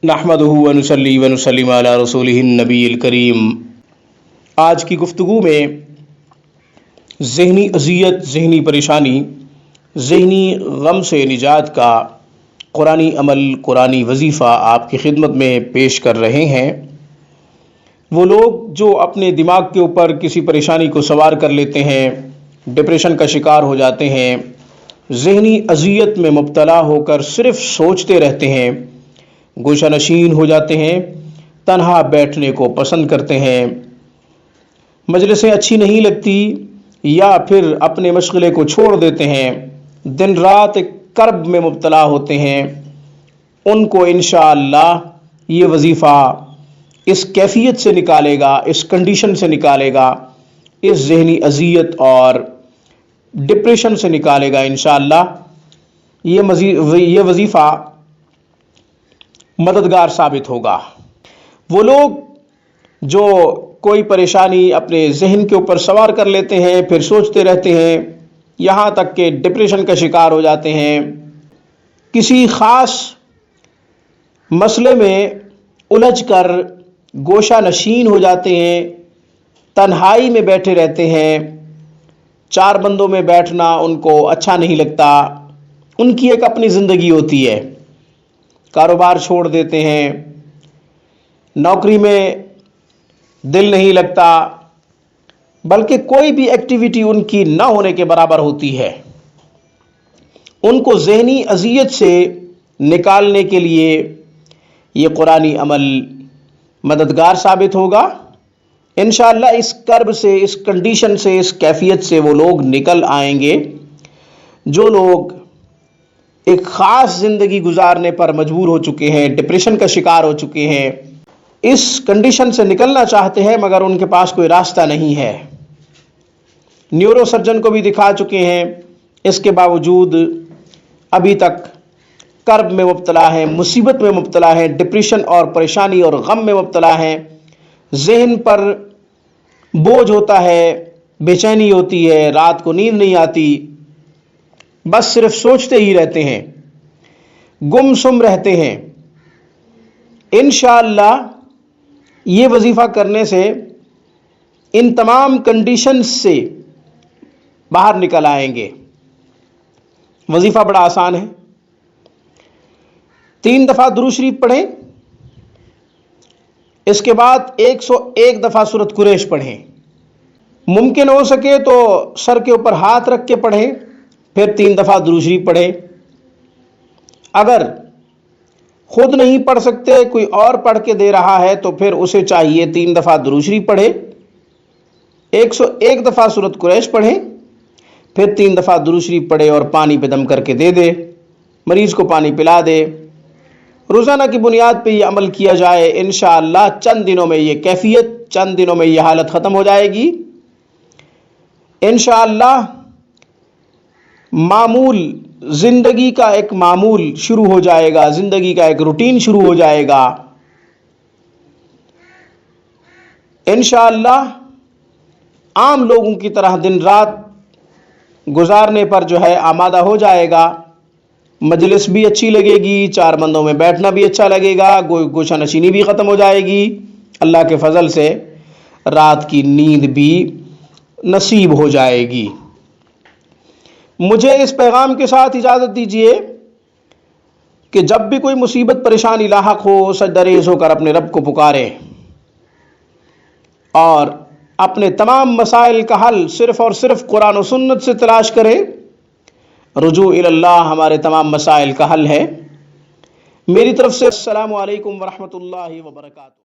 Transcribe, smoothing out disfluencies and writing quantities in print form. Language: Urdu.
نحمدہ ونصلی ونسلم علی رسولہ النبی الکریم۔ آج کی گفتگو میں ذہنی اذیت، ذہنی پریشانی، ذہنی غم سے نجات کا قرآنی عمل، قرآنی وظیفہ آپ کی خدمت میں پیش کر رہے ہیں۔ وہ لوگ جو اپنے دماغ کے اوپر کسی پریشانی کو سوار کر لیتے ہیں، ڈپریشن کا شکار ہو جاتے ہیں، ذہنی اذیت میں مبتلا ہو کر صرف سوچتے رہتے ہیں، گوشہ نشین ہو جاتے ہیں، تنہا بیٹھنے کو پسند کرتے ہیں، مجلسیں اچھی نہیں لگتی یا پھر اپنے مشغلے کو چھوڑ دیتے ہیں، دن رات ایک کرب میں مبتلا ہوتے ہیں، ان کو انشاءاللہ یہ وظیفہ اس کیفیت سے نکالے گا، اس کنڈیشن سے نکالے گا، اس ذہنی اذیت اور ڈپریشن سے نکالے گا انشاءاللہ۔ یہ وظیفہ مددگار ثابت ہوگا۔ وہ لوگ جو کوئی پریشانی اپنے ذہن کے اوپر سوار کر لیتے ہیں، پھر سوچتے رہتے ہیں، یہاں تک کہ ڈپریشن کا شکار ہو جاتے ہیں، کسی خاص مسئلے میں الجھ کر گوشہ نشین ہو جاتے ہیں، تنہائی میں بیٹھے رہتے ہیں، چار بندوں میں بیٹھنا ان کو اچھا نہیں لگتا، ان کی ایک اپنی زندگی ہوتی ہے، کاروبار چھوڑ دیتے ہیں، نوکری میں دل نہیں لگتا، بلکہ کوئی بھی ایکٹیویٹی ان کی نہ ہونے کے برابر ہوتی ہے۔ ان کو ذہنی اذیت سے نکالنے کے لیے یہ قرآنی عمل مددگار ثابت ہوگا انشاءاللہ۔ اس کرب سے، اس کنڈیشن سے، اس کیفیت سے وہ لوگ نکل آئیں گے جو لوگ ایک خاص زندگی گزارنے پر مجبور ہو چکے ہیں، ڈپریشن کا شکار ہو چکے ہیں، اس کنڈیشن سے نکلنا چاہتے ہیں مگر ان کے پاس کوئی راستہ نہیں ہے، نیورو سرجن کو بھی دکھا چکے ہیں، اس کے باوجود ابھی تک کرب میں مبتلا ہیں، مصیبت میں مبتلا ہیں، ڈپریشن اور پریشانی اور غم میں مبتلا ہیں، ذہن پر بوجھ ہوتا ہے، بے چینی ہوتی ہے، رات کو نیند نہیں آتی، بس صرف سوچتے ہی رہتے ہیں، گم سم رہتے ہیں۔ انشاءاللہ یہ وظیفہ کرنے سے ان تمام کنڈیشنز سے باہر نکل آئیں گے۔ وظیفہ بڑا آسان ہے، 3 دفعہ درود شریف پڑھیں، اس کے بعد 101 دفعہ سورۃ قریش پڑھیں، ممکن ہو سکے تو سر کے اوپر ہاتھ رکھ کے پڑھیں، پھر 3 دفعہ درود شریف پڑھیں۔ اگر خود نہیں پڑھ سکتے، کوئی اور پڑھ کے دے رہا ہے تو پھر اسے چاہیے 3 دفعہ درود شریف پڑھے، 101 دفعہ سورۃ قریش پڑھیں، پھر 3 دفعہ درود شریف پڑھے اور پانی پہ دم کر کے دے دے، مریض کو پانی پلا دے۔ روزانہ کی بنیاد پہ یہ عمل کیا جائے، انشاءاللہ چند دنوں میں یہ کیفیت، چند دنوں میں یہ حالت ختم ہو جائے گی انشاءاللہ۔ معمول زندگی کا ایک معمول شروع ہو جائے گا، زندگی کا ایک روٹین شروع ہو جائے گا انشاءاللہ۔ عام لوگوں کی طرح دن رات گزارنے پر جو ہے آمادہ ہو جائے گا، مجلس بھی اچھی لگے گی، 4 بندوں میں بیٹھنا بھی اچھا لگے گا، گوشہ نشینی بھی ختم ہو جائے گی، اللہ کے فضل سے رات کی نیند بھی نصیب ہو جائے گی۔ مجھے اس پیغام کے ساتھ اجازت دیجیے کہ جب بھی کوئی مصیبت پریشانی لاحق ہو، سجدہ ریز ہو کر اپنے رب کو پکاریں اور اپنے تمام مسائل کا حل صرف اور صرف قرآن و سنت سے تلاش کریں۔ رجوع اللہ ہمارے تمام مسائل کا حل ہے۔ میری طرف سے السلام علیکم ورحمۃ اللہ وبرکاتہ۔